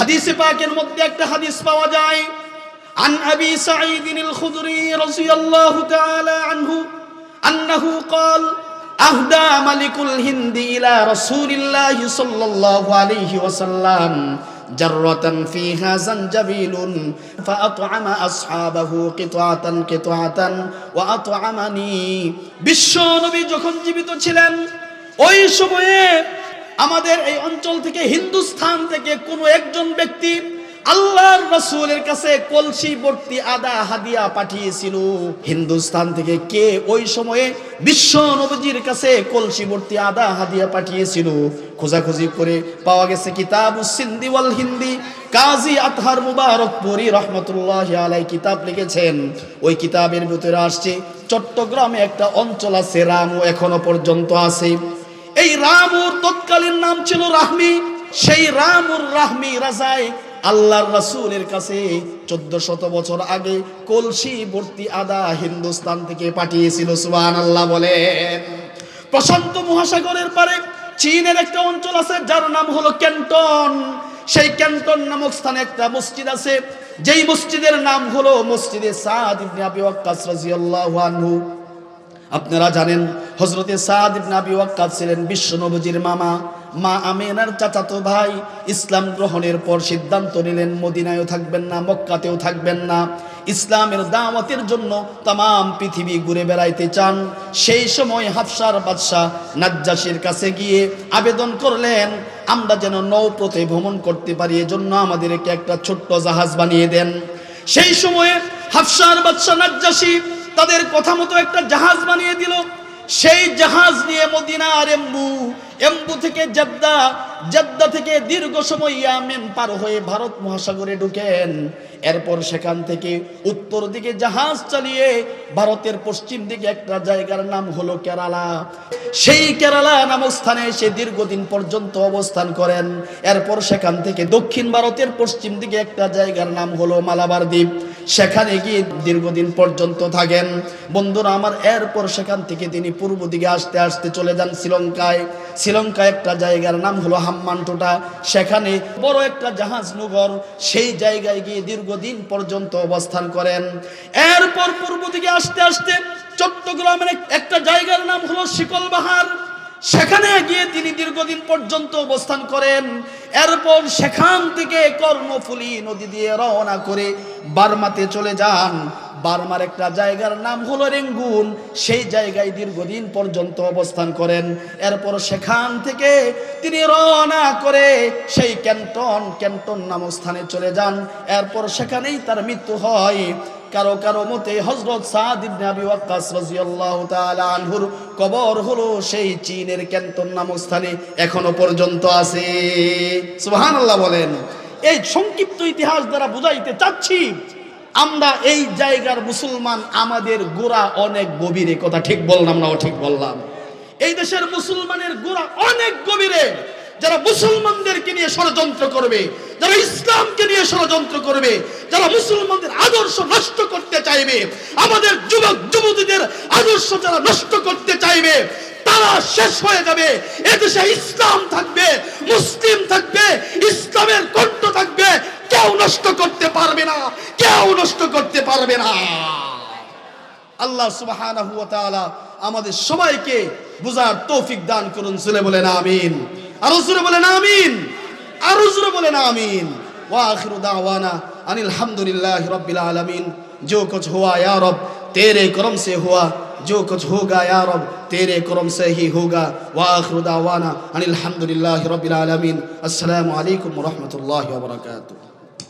হাদিসে পাকের মধ্যে একটা হাদিস পাওয়া যায়, আন আবি সাঈদ আল-খুদরি রাদিয়াল্লাহু তাআলা আনহু আন্নাহু ক্বাল আহদা মালিকুল হিন্দি ইলা রাসূলিল্লাহি সাল্লাল্লাহু আলাইহি ওয়াসাল্লাম জাররাতান ফিহা জানজাবিলুন ফাআতআমা আসহাবাহু কিতআতান কিতআতান ওয়া আতআমানি। বিশ্ব নবী যখন জীবিত ছিলেন ওই সময়ে আমাদের এই অঞ্চল থেকে, হিন্দুস্তান থেকে কোন একজন ব্যক্তি আল্লাহর রাসূলের কাছে কলসি ভর্তি আদা হাদিয়া পাঠিয়েছিল। হিন্দুস্তান থেকে কে ওই সময়ে বিশ্ব নবীজির কাছে কলসি ভর্তি আদা হাদিয়া পাঠিয়েছিল? খোঁজাখুঁজি করে পাওয়া গেছে কিতাবুস সিন্ধি ওয়াল হিন্দি। কাজী আতহার মুবারকপুরী রহমতুল্লাহি আলাইহি কিতাব লিখেছেন। ওই কিতাবের ভিতরে আসছে চট্টগ্রামে একটা অঞ্চল আছে, রামু এখনো পর্যন্ত আছে। এই রামুর তৎকালীন নাম ছিল রাহমি। সেই রামুর রাহমি রাজায় আল্লাহর রাসূলের কাছে 1400 বছর আগে কলসি ভর্তি আদা হিন্দুস্তান থেকে পাঠিয়েছিল। সুবহানাল্লাহ বলেন। প্রশান্ত মহাসাগরের পারে চীনের একটা অঞ্চল আছে যার নাম হলো ক্যান্টন। সেই ক্যান্টন নামক স্থানে একটা মসজিদ আছে, যেই মসজিদের নাম হলো মসজিদে সাদ ইবনে আবি ওয়াক্কাস রাদিয়াল্লাহু আনহু। আপনারা জানেন হযরতে সাদ ইবনে আবি ওয়াক্কাস ছিলেন বিশ্ব নবীর মামা, মা আমিনার চাচাতো ভাই। ইসলাম গ্রহণের পর সিদ্ধান্ত নিলেন মদিনায়ও থাকবেন না, মক্কাতেও থাকবেন না, ইসলামের দাওয়াতের জন্য তাম পৃথিবী ঘুরে বেড়াইতে চান। সেই সময় হাফসার বাদশাহ নাজ্জাশীর কাছে গিয়ে আবেদন করলেন, আমরা যেন নৌপথে ভ্রমণ করতে পারি, এজন্য আমাদেরকে একটা ছোট্ট জাহাজ বানিয়ে দেন। সেই সময়ে হাফসার বাদশাহ নাজ্জাশী তাদের কথা মতো একটা জাহাজ বানিয়ে দিল। সেই জাহাজ নিয়ে মদিনার এম্বু থেকে জেদ্দা, জেদ্দা থেকে দীর্ঘ সময় ইয়ামেন পার হয়ে ভারত মহাসাগরে ঢুকেন। এরপর সেখান থেকে উত্তর দিকে জাহাজ চালিয়ে ভারতের পশ্চিম দিকে একটা জায়গার নাম হলো কেরালা। সেই কেরালা নামক স্থানে এসে দীর্ঘদিন পর্যন্ত অবস্থান করেন। এরপর সেখান থেকে দক্ষিণ ভারতের পশ্চিম দিকে একটা জায়গার নাম হলো মালাবার দ্বীপ। সেখানে গিয়ে দীর্ঘদিন পর্যন্ত থাকেন। বন্ধুরা আমার, এরপর সেখান থেকে তিনি পূর্ব দিকে আসতে আসতে চলে যান শ্রীলঙ্কায়। শ্রীলঙ্কায় একটা জায়গার নাম হলো হাম্মানটোটা। সেখানে বড় একটা জাহাজ নগর, সেই জায়গায় গিয়ে দীর্ঘদিন পর্যন্ত অবস্থান করেন। এরপর পূর্ব দিকে আসতে আসতে চট্টগ্রামের একটা জায়গার নাম হলো শিকলবাহার। সেখানে গিয়ে তিনি দীর্ঘদিন পর্যন্ত অবস্থান করেন। এরপর সেখান থেকে কর্ণফুলী নদী দিয়ে রওনা করে বার্মাতে চলে যান। বার্মার একটা জায়গার নাম হলো রেঙ্গুন। সেই জায়গায় দীর্ঘদিন পর্যন্ত অবস্থান করেন। এরপর সেখান থেকে তিনি রওনা করে সেই ক্যান্টন নামক স্থানে চলে যান। এরপর সেখানেই তার মৃত্যু হয়। কারো কারো মতে হযরত সাদ ইবনে আবি ওয়াক্কাস রাদিয়াল্লাহু তাআলা আনহুর কবর হলো সেই চীনের ক্যান্টন নামক স্থানে, এখনো পর্যন্ত আছে। সুবহানাল্লাহ বলেন। এই সংক্ষিপ্ত ইতিহাস দ্বারা বুঝাইতে চাচ্ছি, আমরা এই জায়গার মুসলমান, আমাদের গোড়া অনেক গভীরে। কথা ঠিক বললাম না? ঠিক বললাম। এই দেশের মুসলমানের গোড়া অনেক গভীরে। যারা মুসলমানদেরকে নিয়ে ষড়যন্ত্র করবে, যারা ইসলামকে নিয়ে ষড়যন্ত্র করবে, যারা মুসলমানদের আদর্শ নষ্ট করতে চাইবে, আমাদের যুবক যুবতীদের আদর্শ যারা নষ্ট করতে চাইবে, তারা শেষ হয়ে যাবে। এদেশে ইসলাম থাকবে, মুসলিম থাকবে, ইসলামের কণ্ঠ থাকবে। কেউ নষ্ট করতে পারবে না, কেউ নষ্ট করতে পারবে না। আল্লাহ সুবহানাহু ওয়া তাআলা আমাদের সবাইকে বুঝার তৌফিক দান করুন। জোরে বলেন আমিন। আরো জোরে বলেন আমিন। আরো জোরে বলেন আমিন। ওয়া আখিরু দাওয়ানা अनिल हम्दुलिल्लाहि रब्बिल आलमीन। जो कुछ हुआ या रब तेरे करम से हुआ, जो कुछ होगा या रब तेरे करम से ही होगा। व आखिरु दावाना अनिल हम्दुलिल्लाहि रब्बिल आलमीन। अस्सलामु अलैकुम व रहमतुल्लाहि व बरकातुहू।